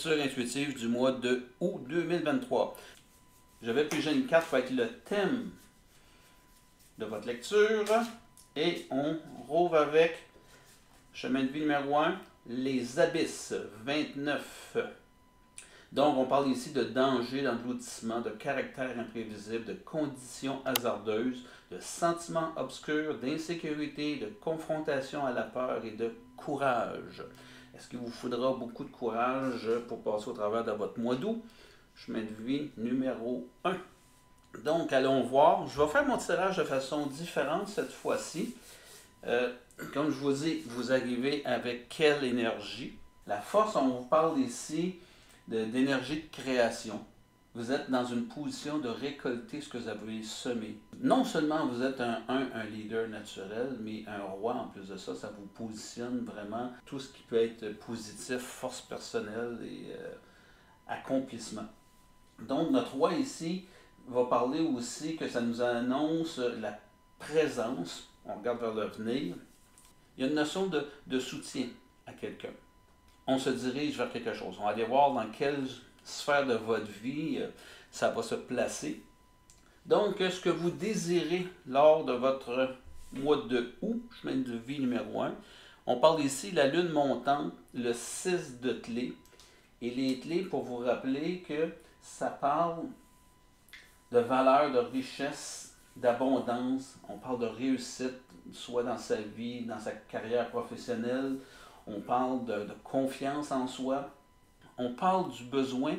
lecture intuitive du mois de août 2023. Je vais piger une carte pour être le thème de votre lecture. Et on rouvre avec chemin de vie numéro 1, les abysses, 29. Donc, on parle ici de danger, d'engloutissement, de caractère imprévisible, de conditions hasardeuses, de sentiments obscurs, d'insécurité, de confrontation à la peur et de courage. Est-ce qu'il vous faudra beaucoup de courage pour passer au travers de votre mois d'août? Chemin de vie numéro 1. Donc, allons voir. Je vais faire mon tirage de façon différente cette fois-ci. Comme je vous dis, vous arrivez avec quelle énergie? La force, on vous parle ici d'énergie de création. Vous êtes dans une position de récolter ce que vous avez semé. Non seulement vous êtes un leader naturel, mais un roi en plus de ça, ça vous positionne vraiment tout ce qui peut être positif, force personnelle et accomplissement. Donc notre roi ici va parler aussi que ça nous annonce la présence, on regarde vers l'avenir, il y a une notion de soutien à quelqu'un. On se dirige vers quelque chose. On va aller voir dans quelle sphère de votre vie ça va se placer. Donc, ce que vous désirez lors de votre mois de août, chemin de vie numéro 1, on parle ici de la lune montante, le 6 de clés. Et les clés, pour vous rappeler que ça parle de valeur, de richesse, d'abondance. On parle de réussite, soit dans sa vie, dans sa carrière professionnelle. On parle de confiance en soi. On parle du besoin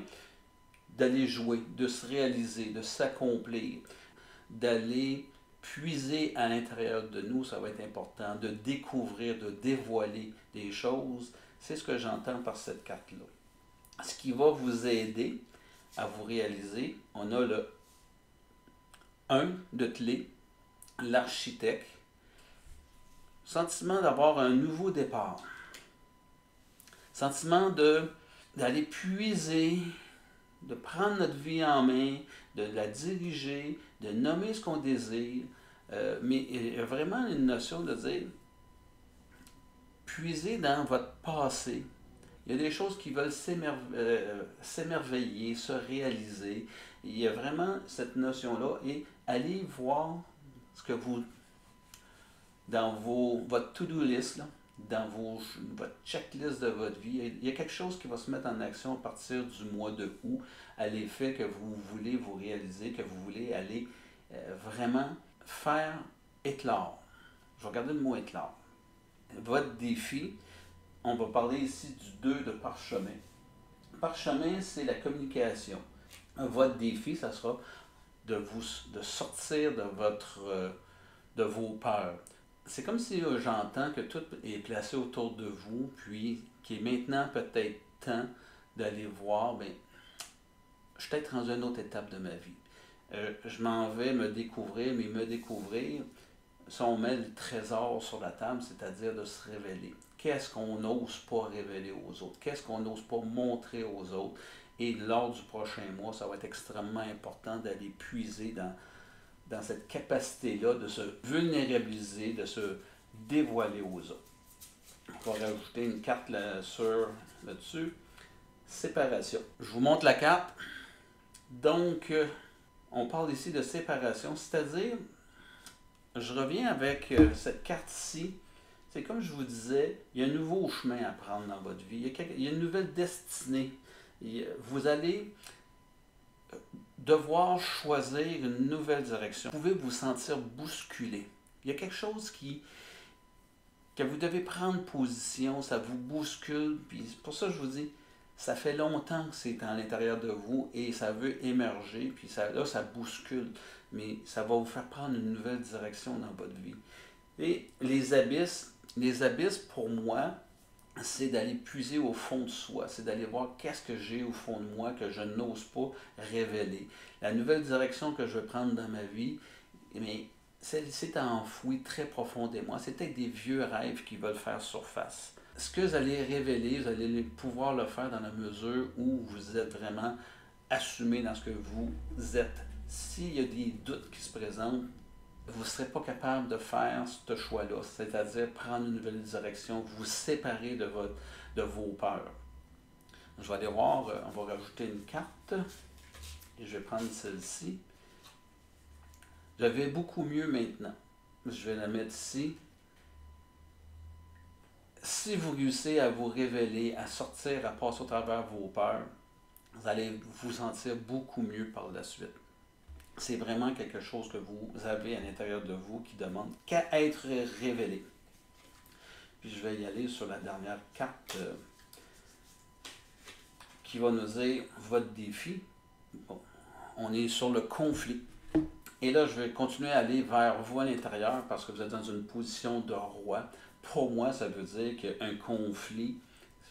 d'aller jouer, de se réaliser, de s'accomplir, d'aller puiser à l'intérieur de nous, ça va être important, de découvrir, de dévoiler des choses. C'est ce que j'entends par cette carte-là. Ce qui va vous aider à vous réaliser, on a le 1 de clé, l'architecte, sentiment d'avoir un nouveau départ. Sentiment d'aller puiser, de prendre notre vie en main, de la diriger, de nommer ce qu'on désire, mais il y a vraiment une notion de dire, puiser dans votre passé. Il y a des choses qui veulent s'émerveiller, se réaliser. Il y a vraiment cette notion-là et allez voir ce que vous, dans votre to-do list, là, dans votre checklist de votre vie, il y a quelque chose qui va se mettre en action à partir du mois de août à l'effet que vous voulez vous réaliser, que vous voulez aller vraiment faire éclore. Je vais regarder le mot éclore. Votre défi, on va parler ici du 2 de parchemin. Parchemin, c'est la communication. Votre défi, ça sera de sortir de vos peurs. C'est comme si j'entends que tout est placé autour de vous, puis qu'il est maintenant peut-être temps d'aller voir, bien, je suis peut-être rendu à une autre étape de ma vie. Je m'en vais me découvrir, mais me découvrir, si on met le trésor sur la table, c'est-à-dire de se révéler. Qu'est-ce qu'on n'ose pas révéler aux autres? Qu'est-ce qu'on n'ose pas montrer aux autres? Et lors du prochain mois, ça va être extrêmement important d'aller puiser dans cette capacité-là de se vulnérabiliser, de se dévoiler aux autres. On va rajouter une carte là-dessus. Séparation. Je vous montre la carte. Donc, on parle ici de séparation, c'est-à-dire, je reviens avec cette carte-ci. C'est comme je vous disais, il y a un nouveau chemin à prendre dans votre vie. Il y a une nouvelle destinée. Vous allez devoir choisir une nouvelle direction. Vous pouvez vous sentir bousculé. Il y a quelque chose que vous devez prendre position, ça vous bouscule. Puis pour ça, je vous dis, ça fait longtemps que c'est à l'intérieur de vous et ça veut émerger. Puis là, ça bouscule. Mais ça va vous faire prendre une nouvelle direction dans votre vie. Et les abysses, pour moi, c'est d'aller puiser au fond de soi, c'est d'aller voir qu'est-ce que j'ai au fond de moi que je n'ose pas révéler. La nouvelle direction que je veux prendre dans ma vie, mais c'est enfoui très profondément. C'est peut-être des vieux rêves qui veulent faire surface. Ce que vous allez révéler, vous allez pouvoir le faire dans la mesure où vous êtes vraiment assumé dans ce que vous êtes. S'il y a des doutes qui se présentent, vous ne serez pas capable de faire ce choix-là, c'est-à-dire prendre une nouvelle direction, vous séparer de vos peurs. Je vais aller voir, on va rajouter une carte. Et je vais prendre celle-ci. Je vais beaucoup mieux maintenant. Je vais la mettre ici. Si vous réussissez à vous révéler, à sortir, à passer au travers vos peurs, vous allez vous sentir beaucoup mieux par la suite. C'est vraiment quelque chose que vous avez à l'intérieur de vous qui demande qu'à être révélé. Puis je vais y aller sur la dernière carte qui va nous dire votre défi. Bon, on est sur le conflit. Et là, je vais continuer à aller vers vous à l'intérieur parce que vous êtes dans une position de roi. Pour moi, ça veut dire qu'un conflit,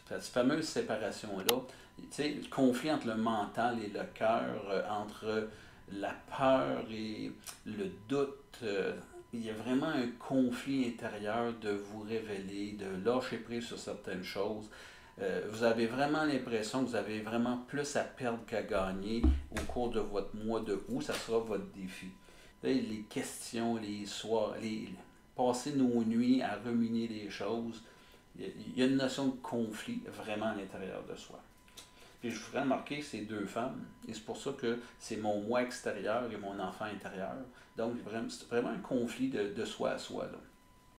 cette fameuse séparation-là, tu sais, le conflit entre le mental et le cœur, entre la peur et le doute, il y a vraiment un conflit intérieur de vous révéler, de lâcher prise sur certaines choses. Vous avez vraiment l'impression que vous avez vraiment plus à perdre qu'à gagner au cours de votre mois de août. Ça sera votre défi. Les questions, les soirs, passer nos nuits à ruminer les choses. Il y a une notion de conflit vraiment à l'intérieur de soi. Puis je voudrais remarquer ces deux femmes, et c'est pour ça que c'est mon moi extérieur et mon enfant intérieur. Donc, c'est vraiment un conflit de soi à soi, là.